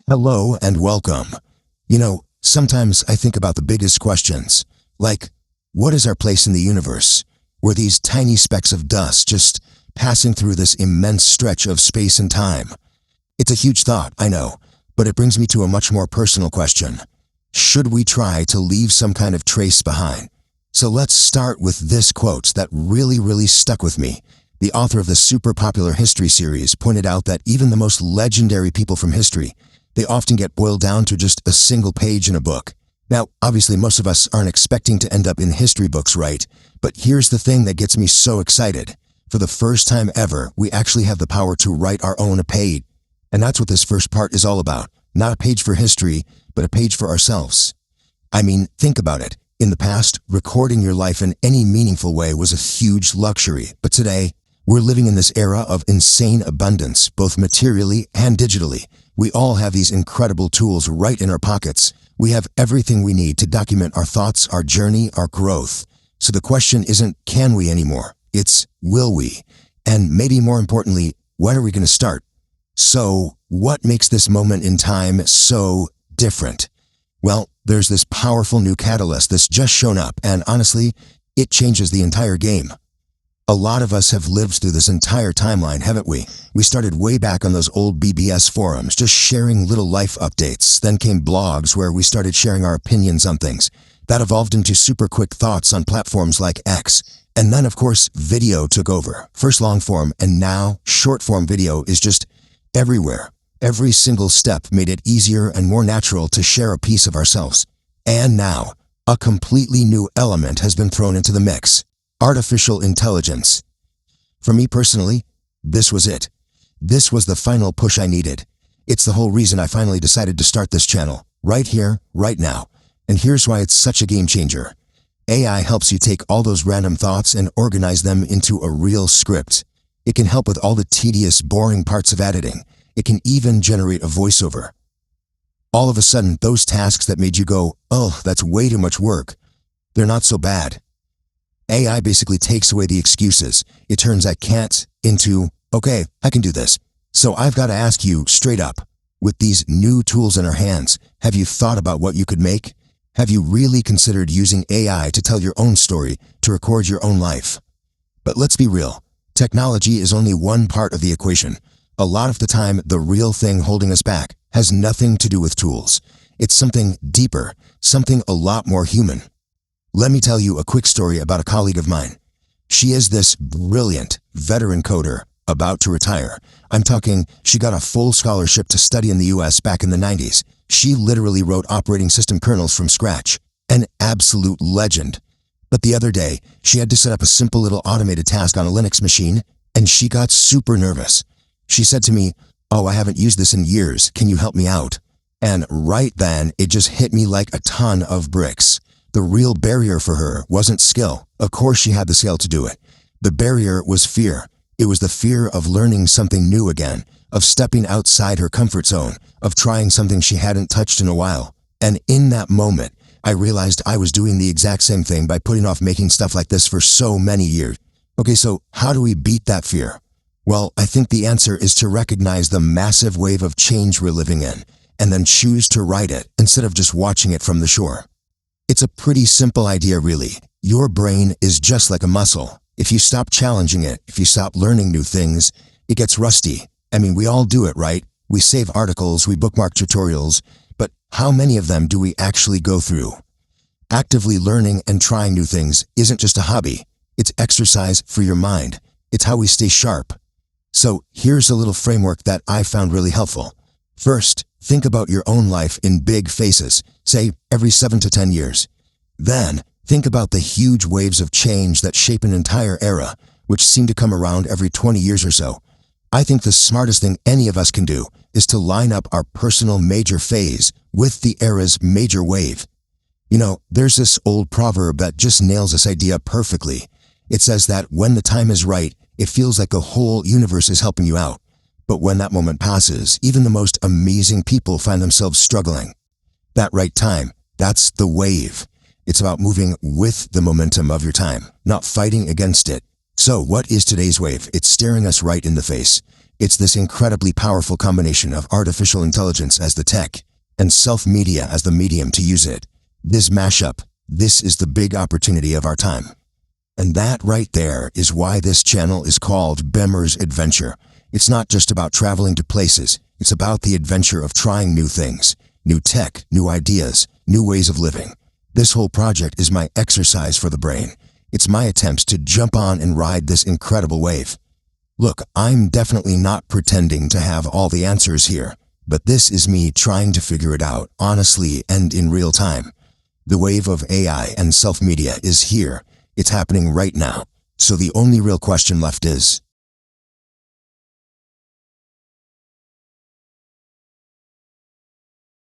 Hello and welcome. Sometimes I think about the biggest questions, like, what is our place in the universe? We're these tiny specks of dust just passing through this immense stretch of space and time. It's a huge thought, I know, but it brings me to a much more personal question. Should we try to leave some kind of trace behind? So let's start with this quote that really stuck with me. The author of the super popular history series pointed out that even the most legendary people from history, they often get boiled down to just a single page in a book. Now, obviously most of us aren't expecting to end up in history books, right? But here's the thing that gets me so excited. For the first time ever, we actually have the power to write our own page. And that's what this first part is all about. Not a page for history, but a page for ourselves. I mean, think about it. In the past, recording your life in any meaningful way was a huge luxury. But today, we're living in this era of insane abundance, both materially and digitally. We all have these incredible tools right in our pockets. We have everything we need to document our thoughts, our journey, our growth. So the question isn't, can we anymore? It's, will we? And maybe more importantly, when are we going to start? So, what makes this moment in time so different? Well, there's this powerful new catalyst that's just shown up, and honestly, it changes the entire game. A lot of us have lived through this entire timeline, haven't we? We started way back on those old BBS forums, just sharing little life updates. Then came blogs where we started sharing our opinions on things. That evolved into super quick thoughts on platforms like X. And then, of course, video took over. First long form, and now short form video is just everywhere. Every single step made it easier and more natural to share a piece of ourselves. And now, a completely new element has been thrown into the mix. Artificial intelligence. For me personally, this was it. This was the final push I needed. It's the whole reason I finally decided to start this channel, right here, right now. And here's why it's such a game changer. AI helps you take all those random thoughts and organize them into a real script. It can help with all the tedious, boring parts of editing. It can even generate a voiceover. All of a sudden, those tasks that made you go, oh, that's way too much work, they're not so bad. AI basically takes away the excuses. It turns I can't into, okay, I can do this. So I've got to ask you straight up, with these new tools in our hands, have you thought about what you could make? Have you really considered using AI to tell your own story, to record your own life? But let's be real. Technology is only one part of the equation. A lot of the time, the real thing holding us back has nothing to do with tools. It's something deeper, something a lot more human. Let me tell you a quick story about a colleague of mine. She is this brilliant veteran coder about to retire. I'm talking, she got a full scholarship to study in the US back in the 90s. She literally wrote operating system kernels from scratch. An absolute legend. But the other day, she had to set up a simple little automated task on a Linux machine, and she got super nervous. She said to me, oh, I haven't used this in years. Can you help me out? And right then, it just hit me like a ton of bricks. The real barrier for her wasn't skill. Of course she had the skill to do it. The barrier was fear. It was the fear of learning something new again, of stepping outside her comfort zone, of trying something she hadn't touched in a while. And in that moment, I realized I was doing the exact same thing by putting off making stuff like this for so many years. Okay, so how do we beat that fear? Well, I think the answer is to recognize the massive wave of change we're living in, and then choose to ride it instead of just watching it from the shore. It's a pretty simple idea, really. Your brain is just like a muscle. If you stop challenging it, if you stop learning new things, it gets rusty. I mean, we all do it, right? We save articles, we bookmark tutorials, but how many of them do we actually go through? Actively learning and trying new things isn't just a hobby. It's exercise for your mind. It's how we stay sharp. So here's a little framework that I found really helpful. First, think about your own life in big phases, say every 7 to 10 years. Then, think about the huge waves of change that shape an entire era, which seem to come around every 20 years or so. I think the smartest thing any of us can do is to line up our personal major phase with the era's major wave. There's this old proverb that just nails this idea perfectly. It says that when the time is right, it feels like the whole universe is helping you out. But when that moment passes, even the most amazing people find themselves struggling. That right time, that's the wave. It's about moving with the momentum of your time, not fighting against it. So what is today's wave? It's staring us right in the face. It's this incredibly powerful combination of artificial intelligence as the tech and self-media as the medium to use it. This mashup, this is the big opportunity of our time. And that right there is why this channel is called Bimmer's Adventure. It's not just about traveling to places, it's about the adventure of trying new things, new tech, new ideas, new ways of living. This whole project is my exercise for the brain. It's my attempt to jump on and ride this incredible wave. Look, I'm definitely not pretending to have all the answers here, but this is me trying to figure it out honestly and in real time. The wave of AI and self-media is here. It's happening right now. So the only real question left is,